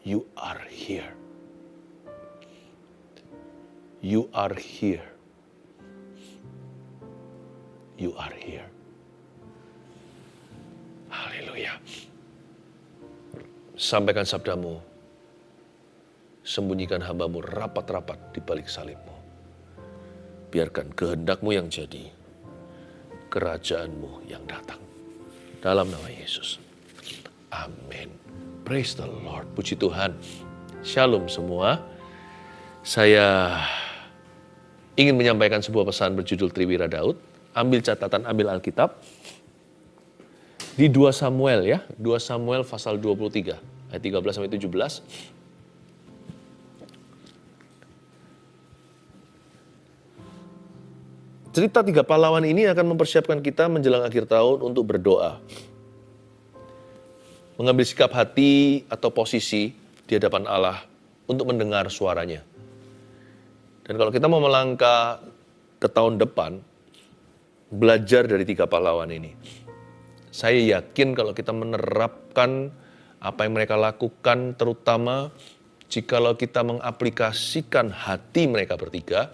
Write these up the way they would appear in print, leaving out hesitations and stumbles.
You are here. You are here. You are here. Haleluya. Sampaikan sabdamu. Sembunyikan hamba-Mu rapat-rapat di balik salib-Mu. Biarkan kehendak-Mu yang jadi, kerajaan-Mu yang datang. Dalam nama Yesus. Amin. Praise the Lord. Puji Tuhan. Shalom semua. Saya ingin menyampaikan sebuah pesan berjudul Triwira Daud. Ambil catatan, ambil Alkitab. Di 2 Samuel ya. 2 Samuel pasal 23. Ayat 13-17. Cerita 3 pahlawan ini akan mempersiapkan kita menjelang akhir tahun untuk berdoa. Mengambil sikap hati atau posisi di hadapan Allah untuk mendengar suaranya. Dan kalau kita mau melangkah ke tahun depan, belajar dari 3 pahlawan ini. Saya yakin kalau kita menerapkan apa yang mereka lakukan, terutama jikalau kita mengaplikasikan hati mereka bertiga,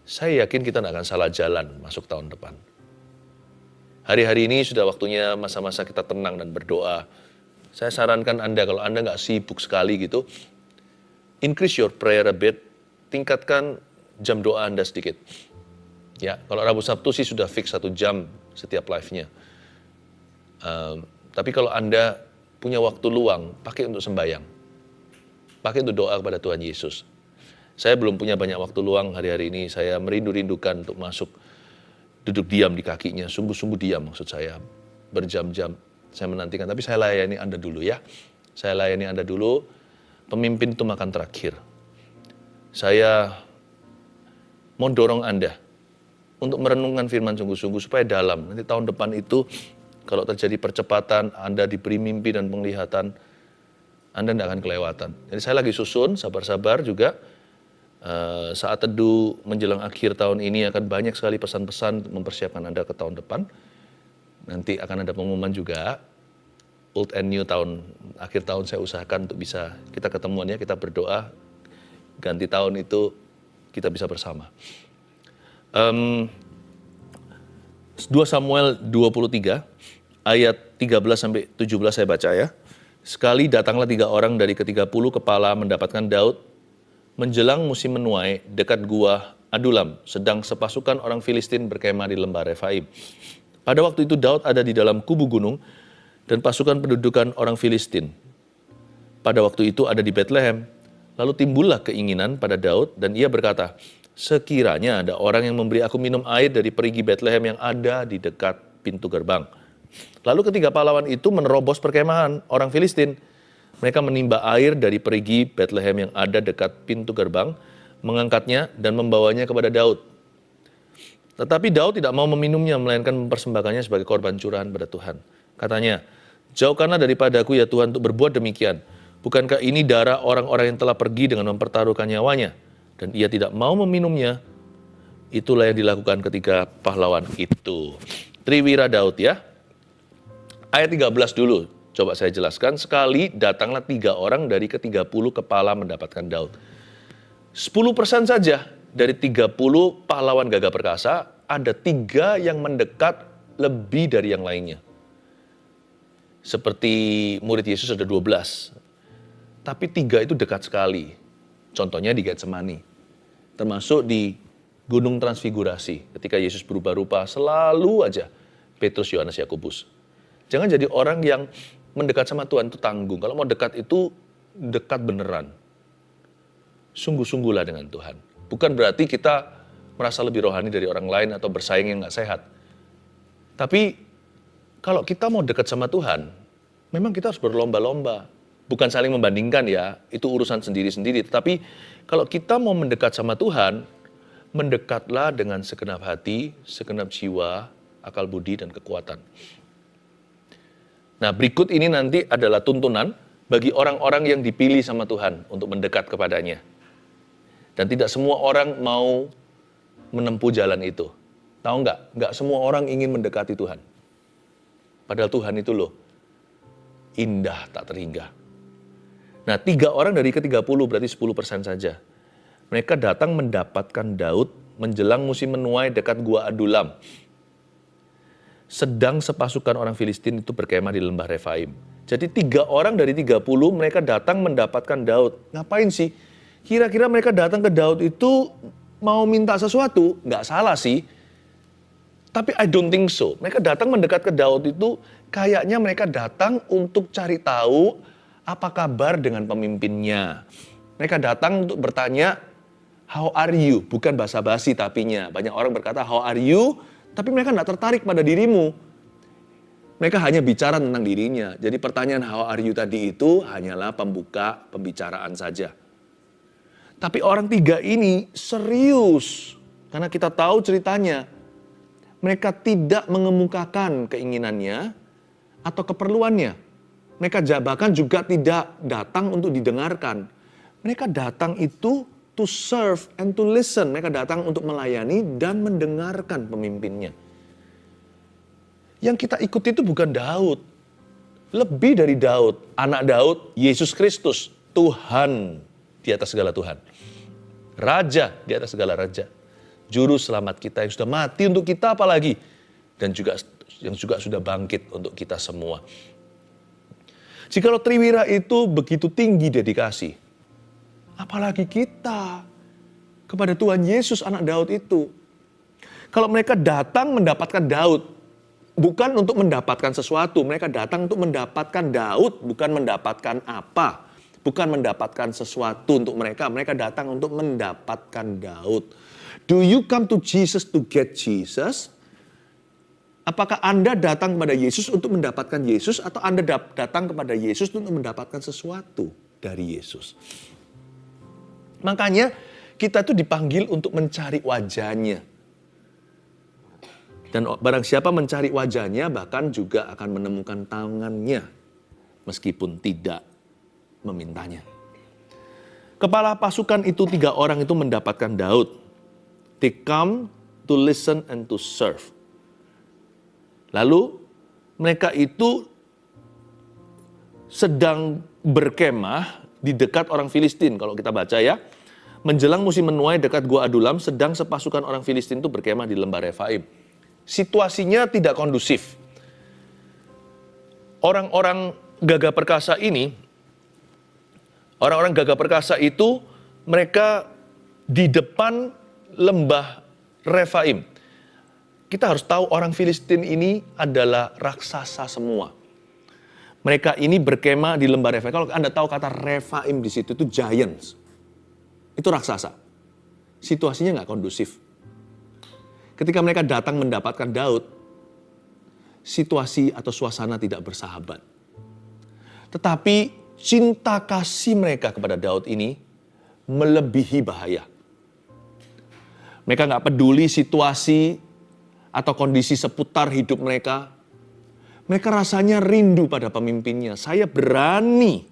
saya yakin kita tidak akan salah jalan masuk tahun depan. Hari-hari ini sudah waktunya masa-masa kita tenang dan berdoa. Saya sarankan Anda, kalau Anda nggak sibuk sekali gitu, increase your prayer a bit, tingkatkan jam doa Anda sedikit. Ya, kalau Rabu Sabtu sih sudah fix 1 jam setiap live-nya. Tapi kalau Anda punya waktu luang, pakai untuk sembahyang. Pakai untuk doa kepada Tuhan Yesus. Saya belum punya banyak waktu luang hari-hari ini. Saya merindu-rindukan untuk masuk, duduk diam di kakinya. Sungguh-sungguh diam maksud saya. Berjam-jam saya menantikan. Tapi saya layani Anda dulu ya. Saya layani Anda dulu. Pemimpin itu makan terakhir. Saya mau dorong Anda untuk merenungkan firman sungguh-sungguh supaya dalam. Nanti tahun depan itu kalau terjadi percepatan, Anda diberi mimpi dan penglihatan, Anda tidak akan kelewatan. Jadi saya lagi susun, sabar-sabar juga. Saat teduh menjelang akhir tahun ini akan banyak sekali pesan-pesan untuk mempersiapkan Anda ke tahun depan. Nanti akan ada pengumuman juga. Old and new tahun, akhir tahun saya usahakan untuk bisa kita ketemuan ya, kita berdoa. Ganti tahun itu kita bisa bersama. 2 Samuel 23 ayat 13-17 saya baca ya. Sekali datanglah 3 orang dari ke-30 kepala mendapatkan Daud menjelang musim menuai dekat gua Adulam, sedang sepasukan orang Filistin berkemah di lembah Refaim. Pada waktu itu Daud ada di dalam kubu gunung dan pasukan pendudukan orang Filistin. Pada waktu itu ada di Betlehem. Lalu timbullah keinginan pada Daud dan ia berkata, sekiranya ada orang yang memberi aku minum air dari perigi Betlehem yang ada di dekat pintu gerbang. Lalu ketiga pahlawan itu menerobos perkemahan orang Filistin. Mereka menimba air dari perigi Betlehem yang ada dekat pintu gerbang, mengangkatnya dan membawanya kepada Daud. Tetapi Daud tidak mau meminumnya, melainkan mempersembahkannya sebagai korban curahan pada Tuhan. Katanya, jauhkanlah daripadaku ya Tuhan untuk berbuat demikian. Bukankah ini darah orang-orang yang telah pergi dengan mempertaruhkan nyawanya? Dan ia tidak mau meminumnya. Itulah yang dilakukan ketiga pahlawan itu. Triwira Daud ya. Ayat 13 dulu. Coba saya jelaskan, sekali datanglah 3 orang dari ke-30 kepala mendapatkan Daud. 10% saja dari 30 pahlawan gagah perkasa, ada 3 yang mendekat lebih dari yang lainnya. Seperti murid Yesus ada 12, tapi 3 itu dekat sekali. Contohnya di Getsemani, termasuk di Gunung Transfigurasi. Ketika Yesus berubah rupa, selalu aja Petrus, Yohanes, Yakobus. Jangan jadi orang yang mendekat sama Tuhan itu tanggung. Kalau mau dekat itu dekat beneran. Sungguh-sungguhlah dengan Tuhan. Bukan berarti kita merasa lebih rohani dari orang lain atau bersaing yang gak sehat. Tapi kalau kita mau dekat sama Tuhan, memang kita harus berlomba-lomba. Bukan saling membandingkan ya, itu urusan sendiri-sendiri. Tetapi kalau kita mau mendekat sama Tuhan, mendekatlah dengan segenap hati, segenap jiwa, akal budi, dan kekuatan. Nah, berikut ini nanti adalah tuntunan bagi orang-orang yang dipilih sama Tuhan untuk mendekat kepadanya. Dan tidak semua orang mau menempuh jalan itu. Tahu nggak? Nggak semua orang ingin mendekati Tuhan. Padahal Tuhan itu loh, indah tak terhingga. Nah, 3 orang dari ke-30 berarti 10% saja. Mereka datang mendapatkan Daud menjelang musim menuai dekat Gua Adulam. Sedang sepasukan orang Filistin itu berkemah di lembah Refaim. Jadi 3 orang dari 30 mereka datang mendapatkan Daud. Ngapain sih? Kira-kira mereka datang ke Daud itu mau minta sesuatu? Nggak salah sih. Tapi I don't think so. Mereka datang mendekat ke Daud itu kayaknya mereka datang untuk cari tahu apa kabar dengan pemimpinnya. Mereka datang untuk bertanya, how are you? Bukan basa-basi tapinya. Banyak orang berkata, how are you? Tapi mereka tidak tertarik pada dirimu. Mereka hanya bicara tentang dirinya. Jadi pertanyaan how are you tadi itu hanyalah pembuka pembicaraan saja. Tapi orang 3 ini serius. Karena kita tahu ceritanya. Mereka tidak mengemukakan keinginannya atau keperluannya. Mereka bahkan juga tidak datang untuk didengarkan. Mereka datang itu to serve and to listen. Mereka datang untuk melayani dan mendengarkan pemimpinnya. Yang kita ikuti itu bukan Daud. Lebih dari Daud. Anak Daud, Yesus Kristus. Tuhan di atas segala Tuhan. Raja di atas segala raja. Juru selamat kita yang sudah mati untuk kita apalagi. Dan juga yang juga sudah bangkit untuk kita semua. Jikalau Triwira itu begitu tinggi dedikasi, apalagi kita kepada Tuhan Yesus anak Daud itu. Kalau mereka datang mendapatkan Daud, bukan untuk mendapatkan sesuatu. Mereka datang untuk mendapatkan Daud, bukan mendapatkan apa. Bukan mendapatkan sesuatu untuk mereka. Mereka datang untuk mendapatkan Daud. Do you come to Jesus to get Jesus? Apakah Anda datang kepada Yesus untuk mendapatkan Yesus atau Anda datang kepada Yesus untuk mendapatkan sesuatu dari Yesus? Makanya kita tuh dipanggil untuk mencari wajahnya. Dan barang siapa mencari wajahnya bahkan juga akan menemukan tangannya meskipun tidak memintanya. Kepala pasukan itu 3 orang itu mendapatkan Daud. They come to listen and to serve. Lalu mereka itu sedang berkemah di dekat orang Filistin. Kalau kita baca ya. Menjelang musim menuai dekat Gua Adulam, sedang sepasukan orang Filistin itu berkemah di lembah Refaim. Situasinya tidak kondusif. Orang-orang gagah perkasa ini, orang-orang gagah perkasa itu mereka di depan lembah Refaim. Kita harus tahu orang Filistin ini adalah raksasa semua. Mereka ini berkemah di lembah Refaim. Kalau Anda tahu kata Refaim di situ itu giants. Itu raksasa. Situasinya nggak kondusif. Ketika mereka datang mendapatkan Daud, situasi atau suasana tidak bersahabat. Tetapi cinta kasih mereka kepada Daud ini melebihi bahaya. Mereka nggak peduli situasi atau kondisi seputar hidup mereka. Mereka rasanya rindu pada pemimpinnya. Saya berani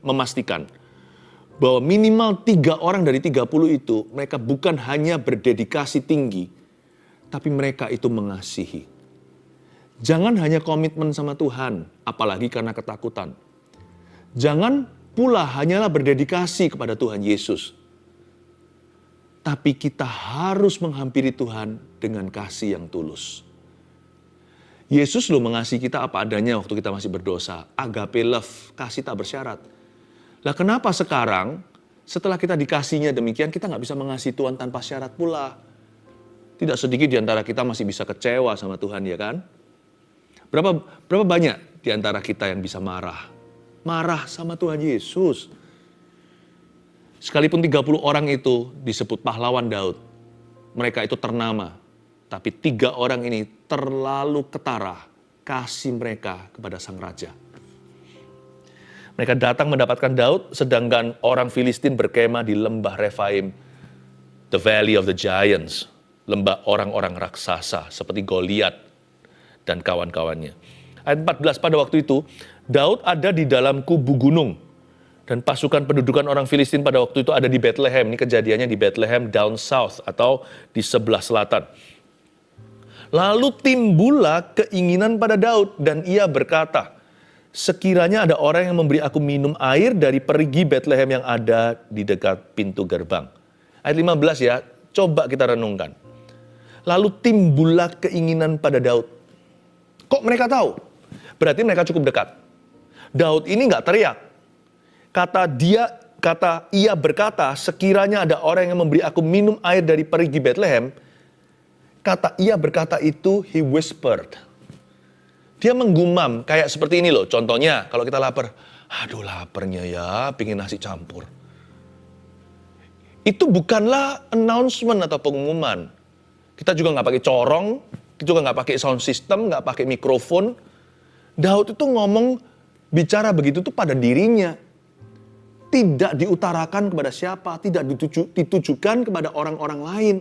memastikan bahwa minimal 3 orang dari 30 itu, mereka bukan hanya berdedikasi tinggi, tapi mereka itu mengasihi. Jangan hanya komitmen sama Tuhan, apalagi karena ketakutan. Jangan pula hanyalah berdedikasi kepada Tuhan Yesus. Tapi kita harus menghampiri Tuhan dengan kasih yang tulus. Yesus loh mengasihi kita apa adanya waktu kita masih berdosa. Agape love, kasih tak bersyarat. Lah kenapa sekarang setelah kita dikasihnya demikian kita nggak bisa mengasihi Tuhan tanpa syarat pula? Tidak sedikit di antara kita masih bisa kecewa sama Tuhan ya kan? Berapa banyak di antara kita yang bisa marah? Marah sama Tuhan Yesus. Sekalipun 30 orang itu disebut pahlawan Daud, mereka itu ternama. Tapi 3 orang ini terlalu ketara kasih mereka kepada sang raja. Mereka datang mendapatkan Daud, sedangkan orang Filistin berkemah di lembah Refaim, the valley of the giants, lembah orang-orang raksasa seperti Goliat dan kawan-kawannya. Ayat 14, pada waktu itu, Daud ada di dalam kubu gunung. Dan pasukan pendudukan orang Filistin pada waktu itu ada di Bethlehem. Ini kejadiannya di Bethlehem down south atau di sebelah selatan. Lalu timbullah keinginan pada Daud dan ia berkata, sekiranya ada orang yang memberi aku minum air dari perigi Bethlehem yang ada di dekat pintu gerbang. Ayat 15 ya, coba kita renungkan. Lalu timbullah keinginan pada Daud. Kok mereka tahu? Berarti mereka cukup dekat. Daud ini nggak teriak. Ia berkata, sekiranya ada orang yang memberi aku minum air dari perigi Bethlehem. Kata ia berkata itu, he whispered. Dia menggumam, kayak seperti ini loh. Contohnya, kalau kita lapar. Aduh laparnya ya, pingin nasi campur. Itu bukanlah announcement atau pengumuman. Kita juga nggak pakai corong, kita juga nggak pakai sound system, nggak pakai mikrofon. Daud itu ngomong, bicara begitu tuh pada dirinya. Tidak diutarakan kepada siapa, tidak ditujukan kepada orang-orang lain.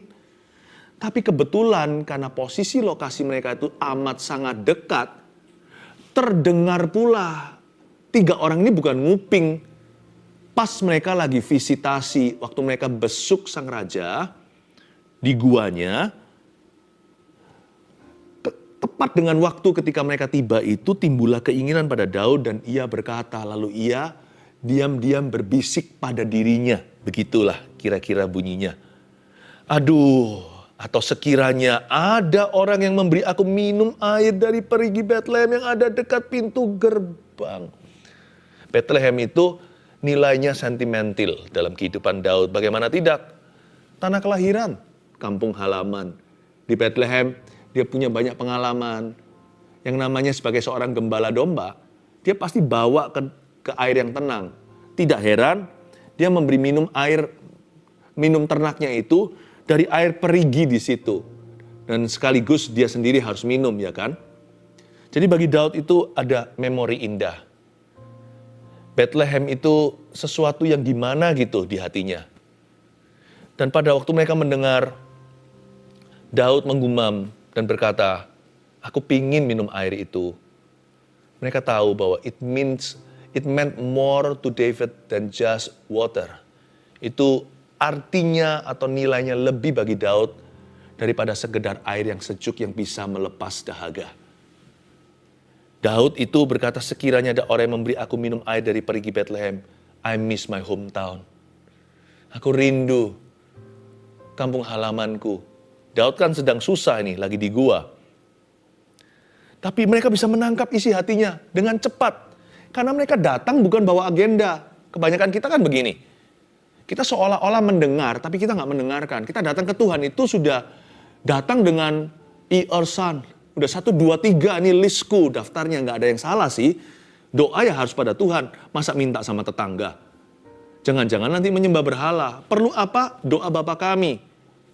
Tapi kebetulan karena posisi lokasi mereka itu amat sangat dekat, terdengar pula 3 orang ini bukan nguping. Pas mereka lagi visitasi, waktu mereka besuk sang raja di guanya, tepat dengan waktu ketika mereka tiba itu timbullah keinginan pada Daud dan ia berkata, lalu ia diam-diam berbisik pada dirinya. Begitulah kira-kira bunyinya. Aduh, atau sekiranya ada orang yang memberi aku minum air dari perigi Bethlehem yang ada dekat pintu gerbang. Bethlehem itu nilainya sentimental dalam kehidupan Daud. Bagaimana tidak? Tanah kelahiran, kampung halaman. Di Bethlehem dia punya banyak pengalaman. Yang namanya sebagai seorang gembala domba, dia pasti bawa ke air yang tenang. Tidak heran dia memberi minum ternaknya itu dari air perigi di situ. Dan sekaligus dia sendiri harus minum, ya kan? Jadi bagi Daud itu ada memori indah. Bethlehem itu sesuatu yang gimana gitu di hatinya. Dan pada waktu mereka mendengar Daud menggumam dan berkata, aku pingin minum air itu. Mereka tahu bahwa it meant more to David than just water. Itu artinya atau nilainya lebih bagi Daud daripada sekedar air yang sejuk yang bisa melepas dahaga. Daud itu berkata, sekiranya ada orang yang memberi aku minum air dari perigi Bethlehem, I miss my hometown. Aku rindu kampung halamanku. Daud kan sedang susah ini, lagi di gua. Tapi mereka bisa menangkap isi hatinya dengan cepat. Karena mereka datang bukan bawa agenda. Kebanyakan kita kan begini. Kita seolah-olah mendengar, tapi kita nggak mendengarkan. Kita datang ke Tuhan itu sudah datang dengan Son. Udah 1, 2, 3 ini listku, daftarnya nggak ada yang salah sih. Doa ya harus pada Tuhan, masa minta sama tetangga. Jangan-jangan nanti menyembah berhala. Perlu apa? Doa Bapa kami,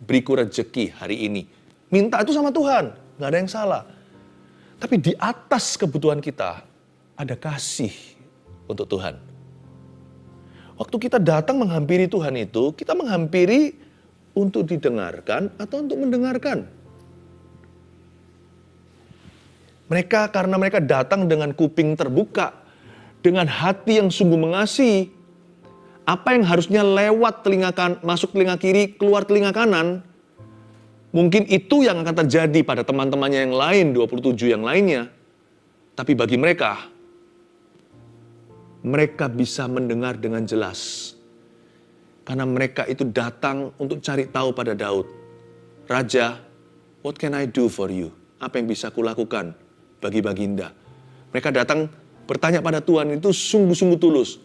beriku rezeki hari ini. Minta itu sama Tuhan, nggak ada yang salah. Tapi di atas kebutuhan kita, ada kasih untuk Tuhan. Waktu kita datang menghampiri Tuhan itu, kita menghampiri untuk didengarkan atau untuk mendengarkan. Mereka karena mereka datang dengan kuping terbuka, dengan hati yang sungguh mengasihi. Apa yang harusnya lewat masuk telinga kiri, keluar telinga kanan, mungkin itu yang akan terjadi pada teman-temannya yang lain, 27 yang lainnya. Tapi bagi mereka bisa mendengar dengan jelas. Karena mereka itu datang untuk cari tahu pada Daud. Raja, what can I do for you? Apa yang bisa kulakukan bagi Baginda? Mereka datang bertanya pada Tuhan itu sungguh-sungguh tulus.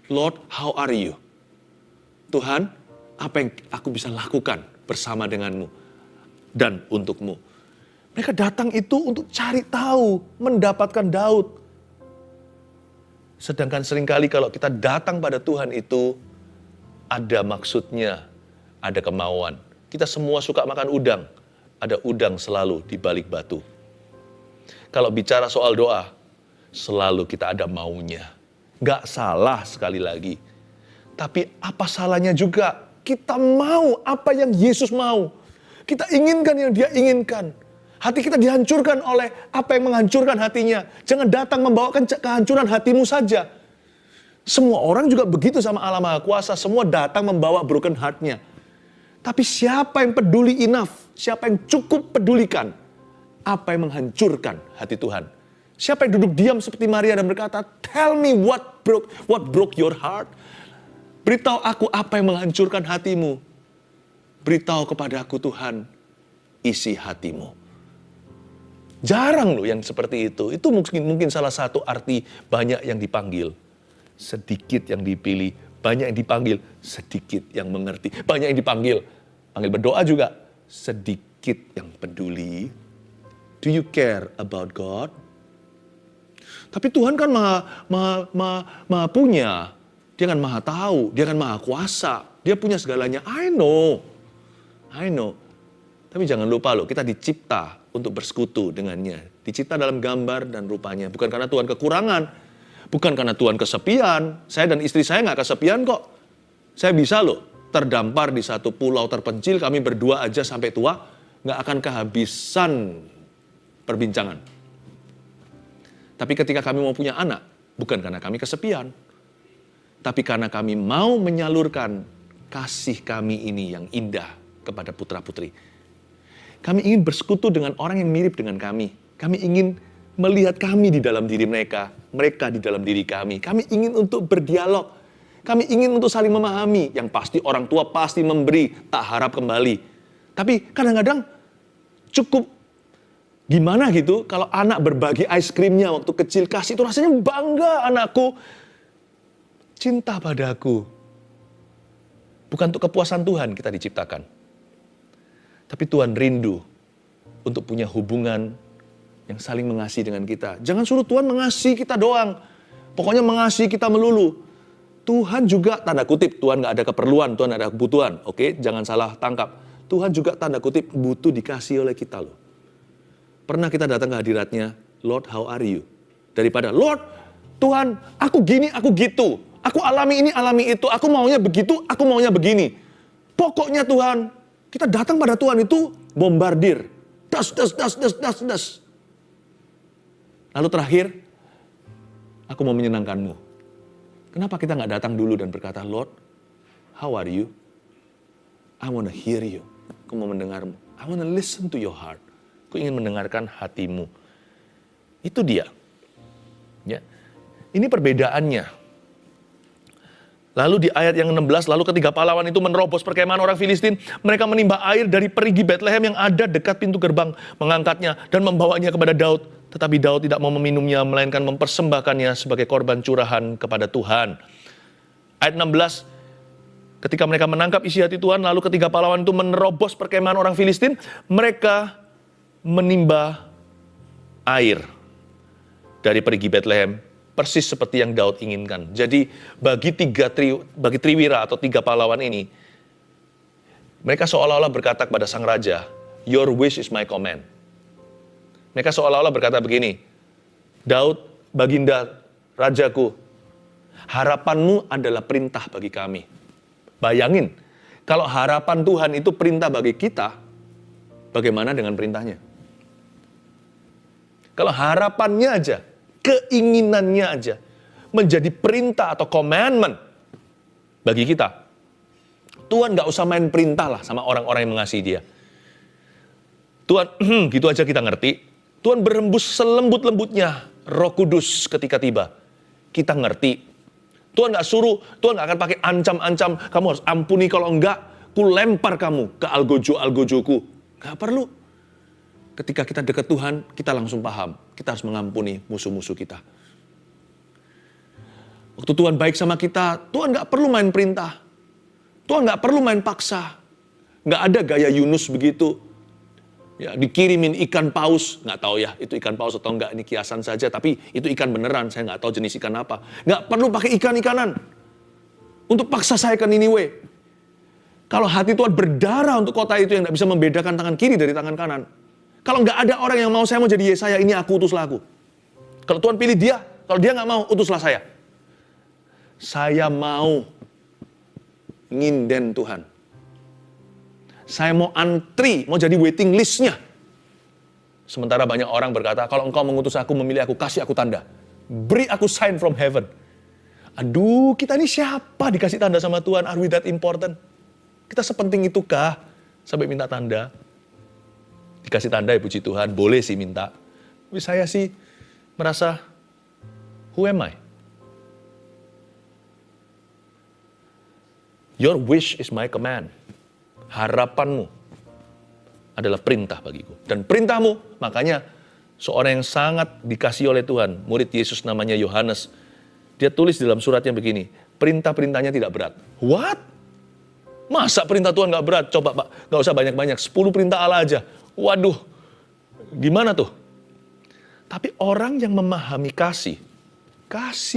Lord, how are you? Tuhan, apa yang aku bisa lakukan bersama denganmu dan untukmu? Mereka datang itu untuk cari tahu, mendapatkan Daud. Sedangkan seringkali kalau kita datang pada Tuhan itu, ada maksudnya, ada kemauan. Kita semua suka makan udang, ada udang selalu di balik batu. Kalau bicara soal doa, selalu kita ada maunya. Gak salah sekali lagi. Tapi apa salahnya juga kita mau apa yang Yesus mau. Kita inginkan yang Dia inginkan. Hati kita dihancurkan oleh apa yang menghancurkan hatinya. Jangan datang membawakan kehancuran hatimu saja. Semua orang juga begitu sama Allah Maha Kuasa. Semua datang membawa broken heart-nya. Tapi siapa yang peduli enough? Siapa yang cukup pedulikan? Apa yang menghancurkan hati Tuhan? Siapa yang duduk diam seperti Maria dan berkata, tell me what broke your heart. Beritahu aku apa yang menghancurkan hatimu. Beritahu kepadaku Tuhan, isi hatimu. Jarang loh yang seperti itu. Itu mungkin salah satu arti banyak yang dipanggil. Sedikit yang dipilih, banyak yang dipanggil, sedikit yang mengerti. Banyak yang panggil berdoa juga, sedikit yang peduli. Do you care about God? Tapi Tuhan kan maha punya. Dia kan maha tahu, dia kan maha kuasa. Dia punya segalanya. I know. Tapi jangan lupa loh, kita dicipta untuk bersekutu dengannya. Dicipta dalam gambar dan rupanya. Bukan karena Tuhan kekurangan. Bukan karena Tuhan kesepian. Saya dan istri saya nggak kesepian kok. Saya bisa loh terdampar di satu pulau terpencil. Kami berdua aja sampai tua. Nggak akan kehabisan perbincangan. Tapi ketika kami mau punya anak. Bukan karena kami kesepian. Tapi karena kami mau menyalurkan kasih kami ini yang indah kepada putra-putri. Kami ingin bersekutu dengan orang yang mirip dengan kami. Kami ingin melihat kami di dalam diri mereka di dalam diri kami. Kami ingin untuk berdialog. Kami ingin untuk saling memahami. Yang pasti orang tua pasti memberi, tak harap kembali. Tapi kadang-kadang cukup gimana gitu kalau anak berbagi es krimnya waktu kecil, kasih itu rasanya bangga anakku. Cinta padaku. Bukan untuk kepuasan Tuhan kita diciptakan. Tapi Tuhan rindu untuk punya hubungan yang saling mengasihi dengan kita. Jangan suruh Tuhan mengasihi kita doang. Pokoknya mengasihi kita melulu. Tuhan juga, tanda kutip, Tuhan gak ada keperluan, Tuhan ada kebutuhan. Oke, jangan salah tangkap. Tuhan juga tanda kutip butuh dikasih oleh kita loh. Pernah kita datang ke hadiratnya, Lord, how are you? Daripada, Lord, Tuhan, aku gini, aku gitu. Aku alami ini, alami itu. Aku maunya begitu, aku maunya begini. Pokoknya Tuhan, kita datang pada Tuhan itu bombardir. Das. Lalu terakhir, aku mau menyenangkanmu. Kenapa kita gak datang dulu dan berkata, Lord, how are you? I want to hear you. Aku mau mendengarmu. I want to listen to your heart. Aku ingin mendengarkan hatimu. Itu dia. Ya. Ini perbedaannya. Lalu di ayat yang 16, lalu ketiga pahlawan itu menerobos perkemahan orang Filistin. Mereka menimba air dari perigi Betlehem yang ada dekat pintu gerbang. Mengangkatnya dan membawanya kepada Daud. Tetapi Daud tidak mau meminumnya, melainkan mempersembahkannya sebagai korban curahan kepada Tuhan. Ayat 16, ketika mereka menangkap isi hati Tuhan, lalu ketiga pahlawan itu menerobos perkemahan orang Filistin. Mereka menimba air dari perigi Betlehem. Persis seperti yang Daud inginkan. Jadi bagi Triwira atau tiga pahlawan ini, mereka seolah-olah berkata kepada sang raja, your wish is my command. Mereka seolah-olah berkata begini, Daud, baginda, rajaku, harapanmu adalah perintah bagi kami. Bayangin, kalau harapan Tuhan itu perintah bagi kita, bagaimana dengan perintahnya? Kalau harapannya aja, keinginannya aja menjadi perintah atau commandment bagi kita. Tuhan gak usah main perintah lah sama orang-orang yang mengasihi dia. Tuhan, gitu aja kita ngerti. Tuhan berembus selembut-lembutnya Roh Kudus ketika tiba. Kita ngerti. Tuhan gak suruh, Tuhan gak akan pakai ancam-ancam. Kamu harus ampuni, kalau enggak, ku lempar kamu ke algojo-algojoku. Gak perlu. Ketika kita dekat Tuhan, kita langsung paham. Kita harus mengampuni musuh-musuh kita. Waktu Tuhan baik sama kita, Tuhan gak perlu main perintah. Tuhan gak perlu main paksa. Gak ada gaya Yunus begitu. Ya, dikirimin ikan paus, gak tahu ya itu ikan paus atau enggak, ini kiasan saja. Tapi itu ikan beneran, saya gak tahu jenis ikan apa. Gak perlu pakai ikan-ikanan. Untuk paksa saya ke Niniwe. Kalau hati Tuhan berdarah untuk kota itu yang gak bisa membedakan tangan kiri dari tangan kanan. Kalau nggak ada orang yang mau, saya mau jadi Yesaya, ini aku, utuslah aku. Kalau Tuhan pilih dia, kalau dia nggak mau, utuslah saya. Saya mau nginden Tuhan. Saya mau antri, mau jadi waiting list-nya. Sementara banyak orang berkata, kalau engkau mengutus aku, memilih aku, kasih aku tanda. Beri aku sign from heaven. Aduh, kita ini siapa dikasih tanda sama Tuhan? Are we that important? Kita sepenting itukah sampai minta tanda? Dikasih tanda ya puji Tuhan, boleh sih minta. Tapi saya sih merasa, who am I? Your wish is my command. Harapanmu adalah perintah bagiku. Dan perintahmu, makanya seorang yang sangat dikasihi oleh Tuhan, murid Yesus namanya Yohanes, dia tulis dalam suratnya begini, perintah-perintahnya tidak berat. What? Masa perintah Tuhan gak berat? Coba Pak, gak usah banyak-banyak, 10 perintah Allah aja. Waduh, gimana tuh? Tapi orang yang memahami kasih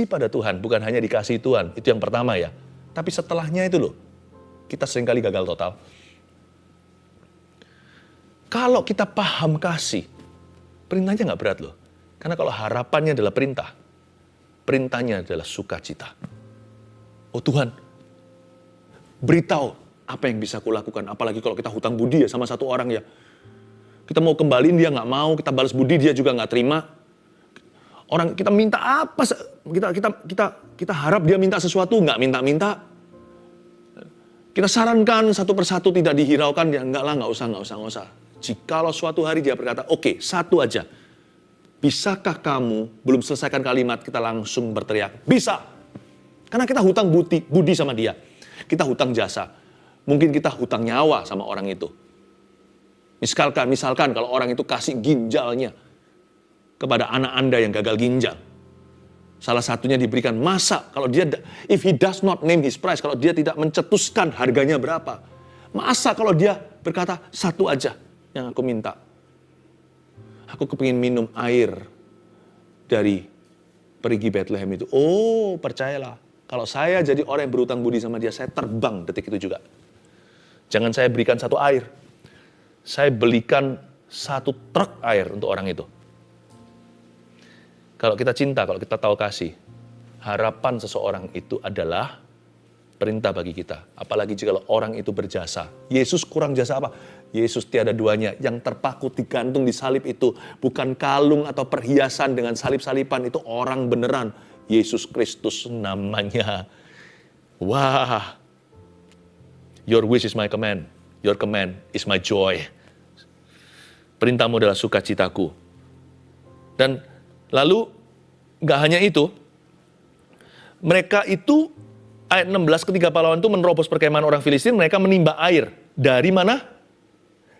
pada Tuhan, bukan hanya dikasihi Tuhan, itu yang pertama ya. Tapi setelahnya itu loh, kita seringkali gagal total. Kalau kita paham kasih, perintahnya gak berat loh. Karena kalau harapannya adalah perintah, perintahnya adalah sukacita. Oh Tuhan, beritahu apa yang bisa kulakukan. Apalagi kalau kita hutang budi ya sama satu orang ya. Kita mau kembaliin dia nggak mau, kita balas budi dia juga nggak terima. Orang kita minta apa? Kita harap dia minta sesuatu, nggak minta-minta. Kita sarankan satu persatu tidak dihiraukan, ya enggak lah, nggak usah. Jikalau suatu hari dia berkata, oke, satu aja. Bisakah kamu belum selesaikan kalimat, kita langsung berteriak, bisa. Karena kita hutang budi sama dia. Kita hutang jasa. Mungkin kita hutang nyawa sama orang itu. Misalkan kalau orang itu kasih ginjalnya kepada anak Anda yang gagal ginjal. Salah satunya diberikan, masa kalau dia, if he does not name his price, kalau dia tidak mencetuskan harganya berapa. Masa kalau dia berkata, satu aja yang aku minta. Aku kepingin minum air dari perigi Bethlehem itu. Oh, percayalah. Kalau saya jadi orang yang berutang budi sama dia, saya terbang detik itu juga. Jangan saya berikan satu air. Saya belikan satu truk air untuk orang itu. Kalau kita cinta, kalau kita tahu kasih, harapan seseorang itu adalah perintah bagi kita. Apalagi jika orang itu berjasa. Yesus kurang jasa apa? Yesus tiada duanya. Yang terpaku digantung di salib itu bukan kalung atau perhiasan dengan salib-salipan. Itu orang beneran. Yesus Kristus namanya. Wah. Your wish is my command. Your command is my joy. Perintahmu adalah sukacitaku. Dan lalu gak hanya itu. Mereka itu ayat 16 ketika pahlawan itu menerobos perkemahan orang Filistin, mereka menimba air. Dari mana?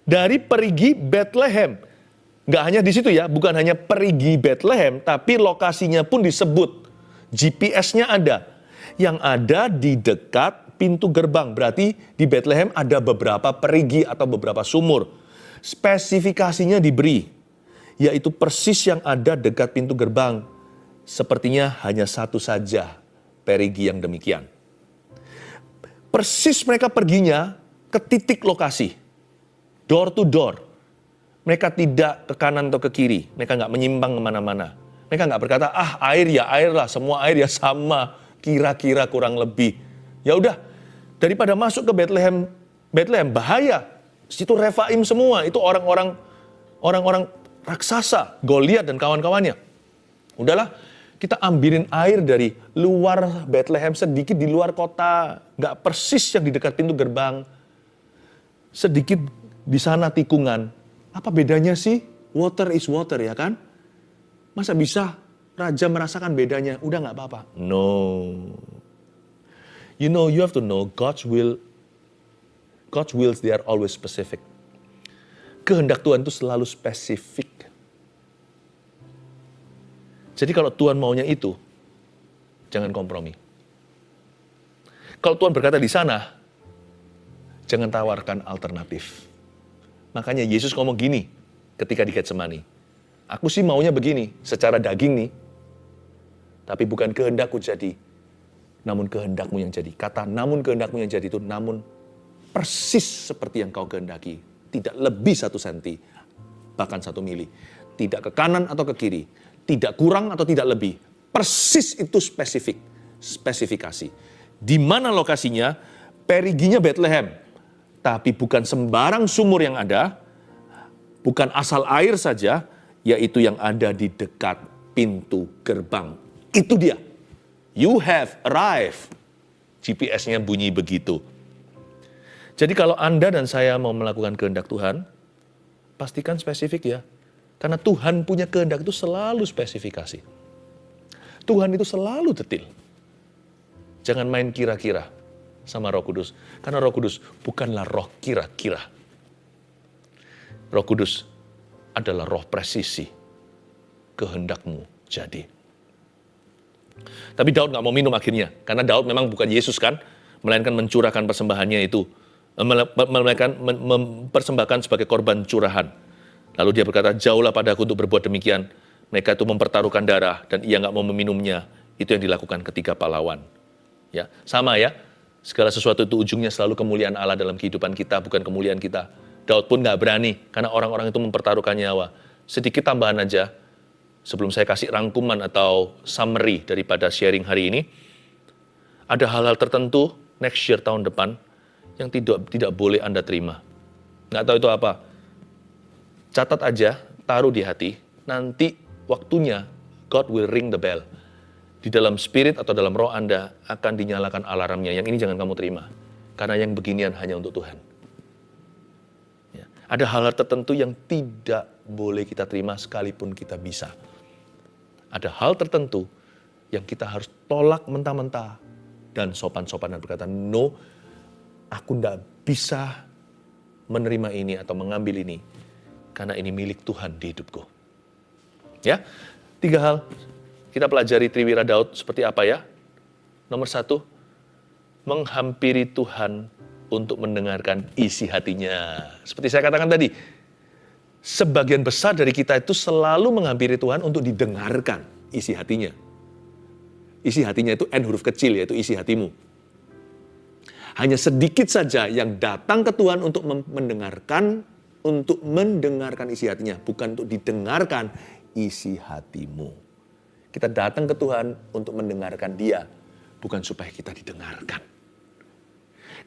Dari perigi Bethlehem. Gak hanya di situ ya, bukan hanya perigi Bethlehem, tapi lokasinya pun disebut. GPS-nya ada. Yang ada di dekat pintu gerbang. Berarti di Bethlehem ada beberapa perigi atau beberapa sumur. Spesifikasinya diberi, yaitu persis yang ada dekat pintu gerbang. Sepertinya hanya satu saja perigi yang demikian. Persis mereka perginya ke titik lokasi. Door to door. Mereka tidak ke kanan atau ke kiri. Mereka nggak menyimpang kemana-mana. Mereka nggak berkata, air ya air lah, semua air ya sama. Kira-kira kurang lebih. Ya udah, daripada masuk ke Bethlehem bahaya. Situ Refaim semua, itu orang-orang raksasa, Goliat dan kawan-kawannya. Udahlah, kita ambilin air dari luar Bethlehem, sedikit di luar kota, nggak persis yang di dekat pintu gerbang. Sedikit di sana tikungan. Apa bedanya sih? Water is water, ya kan? Masa bisa raja merasakan bedanya? Udah nggak apa-apa. No. You know, you have to know God's wills, they are always specific. Kehendak Tuhan itu selalu spesifik. Jadi kalau Tuhan maunya itu, jangan kompromi. Kalau Tuhan berkata di sana, jangan tawarkan alternatif. Makanya Yesus ngomong gini ketika di Getsemani. Aku sih maunya begini, secara daging nih. Tapi bukan kehendakku jadi, namun kehendakmu yang jadi. Kata namun kehendakmu yang jadi itu, namun persis seperti yang kau kehendaki. Tidak lebih 1 senti, bahkan 1 mili. Tidak ke kanan atau ke kiri. Tidak kurang atau tidak lebih. Persis itu spesifikasi. Di mana lokasinya? Periginya Bethlehem. Tapi bukan sembarang sumur yang ada. Bukan asal air saja. Yaitu yang ada di dekat pintu gerbang. Itu dia. You have arrived. GPS-nya bunyi begitu. Jadi kalau Anda dan saya mau melakukan kehendak Tuhan, pastikan spesifik ya. Karena Tuhan punya kehendak itu selalu spesifikasi. Tuhan itu selalu detil. Jangan main kira-kira sama Roh Kudus. Karena Roh Kudus bukanlah roh kira-kira. Roh Kudus adalah roh presisi. Kehendakmu jadi. Tapi Daud nggak mau minum akhirnya. Karena Daud memang bukan Yesus kan. Melainkan mencurahkan persembahannya itu. Melainkan mempersembahkan sebagai korban curahan. Lalu dia berkata, jauhlah padaku untuk berbuat demikian. Mereka itu mempertaruhkan darah dan ia nggak mau meminumnya. Itu yang dilakukan ketiga pahlawan. Ya, sama ya. Segala sesuatu itu ujungnya selalu kemuliaan Allah dalam kehidupan kita, bukan kemuliaan kita. Daud pun nggak berani, karena orang-orang itu mempertaruhkan nyawa. Sedikit tambahan aja, sebelum saya kasih rangkuman atau summary daripada sharing hari ini, ada hal-hal tertentu next year tahun depan yang tidak boleh Anda terima. Nggak tahu itu apa. Catat aja, taruh di hati, nanti waktunya God will ring the bell. Di dalam spirit atau dalam roh Anda akan dinyalakan alarmnya. Yang ini jangan kamu terima. Karena yang beginian hanya untuk Tuhan. Ya. Ada hal-hal tertentu yang tidak boleh kita terima sekalipun kita bisa. Ada hal tertentu yang kita harus tolak mentah-mentah. Dan sopan-sopan dan berkata, no, aku tidak bisa menerima ini atau mengambil ini. Karena ini milik Tuhan di hidupku. Ya, 3 hal. Kita pelajari Triwira Daud seperti apa ya? Nomor 1, menghampiri Tuhan untuk mendengarkan isi hatinya. Seperti saya katakan tadi, sebagian besar dari kita itu selalu menghampiri Tuhan untuk didengarkan isi hatinya. Isi hatinya itu N huruf kecil, yaitu isi hatimu. Hanya sedikit saja yang datang ke Tuhan untuk mendengarkan isi hatinya, bukan untuk didengarkan isi hatimu. Kita datang ke Tuhan untuk mendengarkan Dia, bukan supaya kita didengarkan.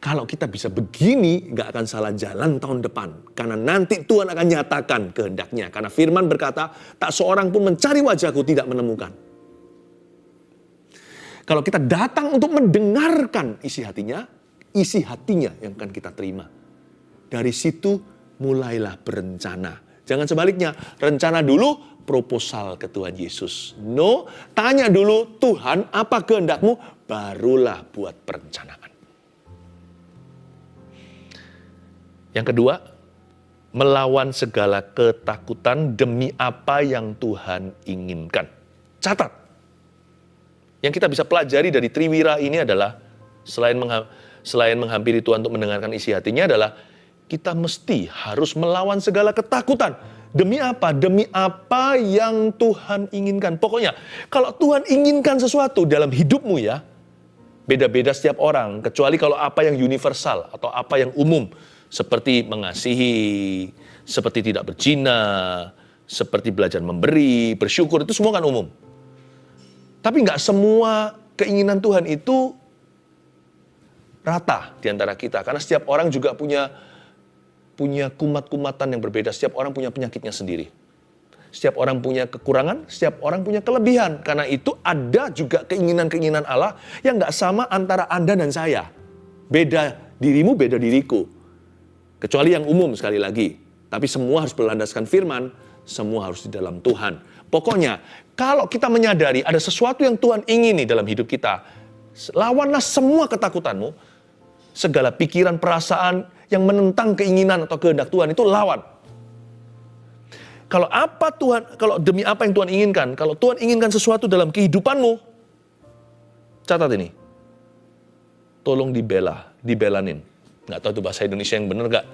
Kalau kita bisa begini, nggak akan salah jalan tahun depan. Karena nanti Tuhan akan nyatakan kehendaknya. Karena firman berkata, tak seorang pun mencari wajahku tidak menemukan. Kalau kita datang untuk mendengarkan isi hatinya yang akan kita terima. Dari situ mulailah berencana. Jangan sebaliknya, rencana dulu, proposal ke Tuhan Yesus. No, tanya dulu, Tuhan apa kehendakmu, barulah buat perencanaan. Yang kedua, melawan segala ketakutan demi apa yang Tuhan inginkan. Catat. Yang kita bisa pelajari dari Triwira ini adalah, selain menghampiri Tuhan untuk mendengarkan isi hatinya adalah, kita mesti harus melawan segala ketakutan. Demi apa? Demi apa yang Tuhan inginkan. Pokoknya, kalau Tuhan inginkan sesuatu dalam hidupmu ya, beda-beda setiap orang. Kecuali kalau apa yang universal atau apa yang umum. Seperti mengasihi, seperti tidak berzina, seperti belajar memberi, bersyukur, itu semua kan umum. Tapi nggak semua keinginan Tuhan itu rata di antara kita. Karena setiap orang juga punya kumat-kumatan yang berbeda. Setiap orang punya penyakitnya sendiri. Setiap orang punya kekurangan, setiap orang punya kelebihan. Karena itu ada juga keinginan-keinginan Allah yang nggak sama antara Anda dan saya. Beda dirimu, beda diriku. Kecuali yang umum sekali lagi. Tapi semua harus berlandaskan firman, semua harus di dalam Tuhan. Pokoknya, kalau kita menyadari ada sesuatu yang Tuhan ingini dalam hidup kita, lawanlah semua ketakutanmu, segala pikiran, perasaan yang menentang keinginan atau kehendak Tuhan itu lawan. Kalau demi apa yang Tuhan inginkan, kalau Tuhan inginkan sesuatu dalam kehidupanmu, catat ini. Tolong dibelanin. Nggak tahu itu bahasa Indonesia yang benar nggak.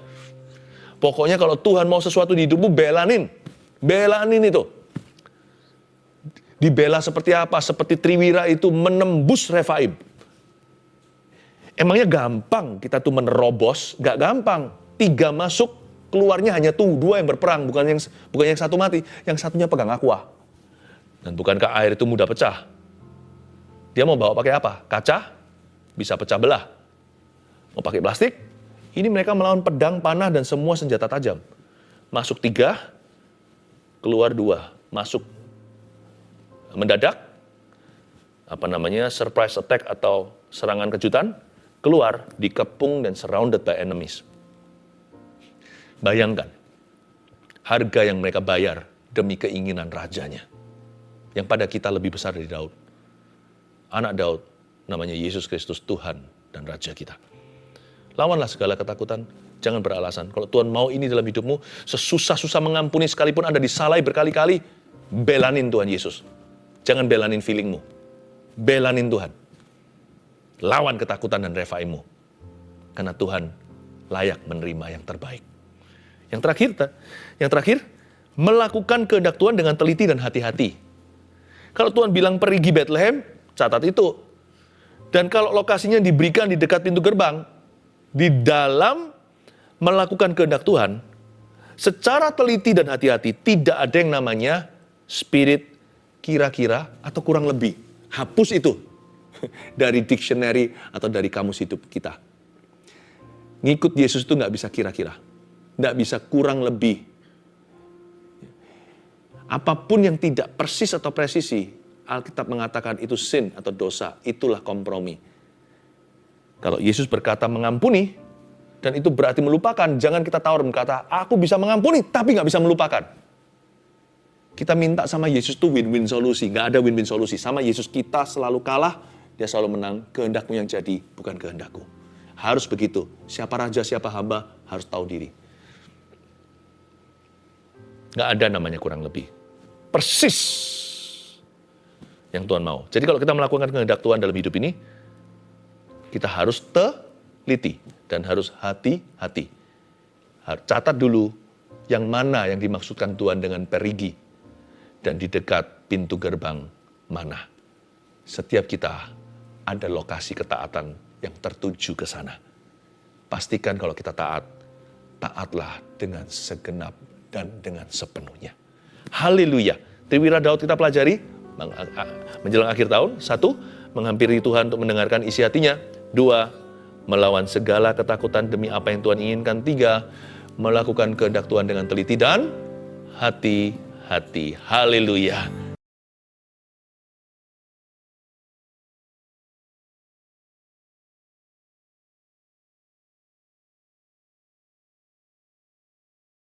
Pokoknya kalau Tuhan mau sesuatu di hidupmu, belanin. Belanin itu. Dibela seperti apa? Seperti Triwira itu menembus Refaim. Emangnya gampang kita tuh menerobos? Gak gampang. 3 masuk, keluarnya hanya 2 yang berperang. Bukan yang satu mati. Yang satunya pegang aqua. Dan bukankah air itu mudah pecah? Dia mau bawa pakai apa? Kaca? Bisa pecah belah. Mau pakai plastik? Ini mereka melawan pedang, panah, dan semua senjata tajam. Masuk 3, keluar 2. Masuk mendadak, surprise attack atau serangan kejutan, keluar, dikepung dan surrounded by enemies. Bayangkan, harga yang mereka bayar demi keinginan rajanya. Yang pada kita lebih besar dari Daud. Anak Daud, namanya Yesus Kristus, Tuhan dan Raja kita. Lawanlah segala ketakutan, jangan beralasan. Kalau Tuhan mau ini dalam hidupmu, sesusah-susah mengampuni sekalipun Anda disalahi berkali-kali, belanin Tuhan Yesus. Jangan belanin feelingmu. Belanin Tuhan. Lawan ketakutan dan refaimu. Karena Tuhan layak menerima yang terbaik. Yang terakhir, melakukan kehendak Tuhan dengan teliti dan hati-hati. Kalau Tuhan bilang pergi Bethlehem, catat itu. Dan kalau lokasinya diberikan di dekat pintu gerbang, di dalam melakukan kehendak Tuhan, secara teliti dan hati-hati, tidak ada yang namanya spirit kira-kira atau kurang lebih. Hapus itu dari dictionary atau dari kamus hidup kita. Ngikut Yesus itu nggak bisa kira-kira. Nggak bisa kurang lebih. Apapun yang tidak persis atau presisi, Alkitab mengatakan itu sin atau dosa. Itulah kompromi. Kalau Yesus berkata mengampuni, dan itu berarti melupakan, jangan kita tawar berkata, aku bisa mengampuni, tapi nggak bisa melupakan. Kita minta sama Yesus itu win-win solusi. Nggak ada win-win solusi. Sama Yesus kita selalu kalah, dia selalu menang. Kehendakmu yang jadi, bukan kehendakku. Harus begitu. Siapa raja, siapa hamba, harus tahu diri. Nggak ada namanya kurang lebih. Persis yang Tuhan mau. Jadi kalau kita melakukan kehendak Tuhan dalam hidup ini, kita harus teliti dan harus hati-hati. Catat dulu yang mana yang dimaksudkan Tuhan dengan perigi dan di dekat pintu gerbang mana. Setiap kita ada lokasi ketaatan yang tertuju ke sana. Pastikan kalau kita taat, taatlah dengan segenap dan dengan sepenuhnya. Haleluya. Triwira Daud kita pelajari menjelang akhir tahun. 1, menghampiri Tuhan untuk mendengarkan isi hatinya. 2, melawan segala ketakutan demi apa yang Tuhan inginkan. 3, melakukan kehendak Tuhan dengan teliti dan hati-hati. Haleluya.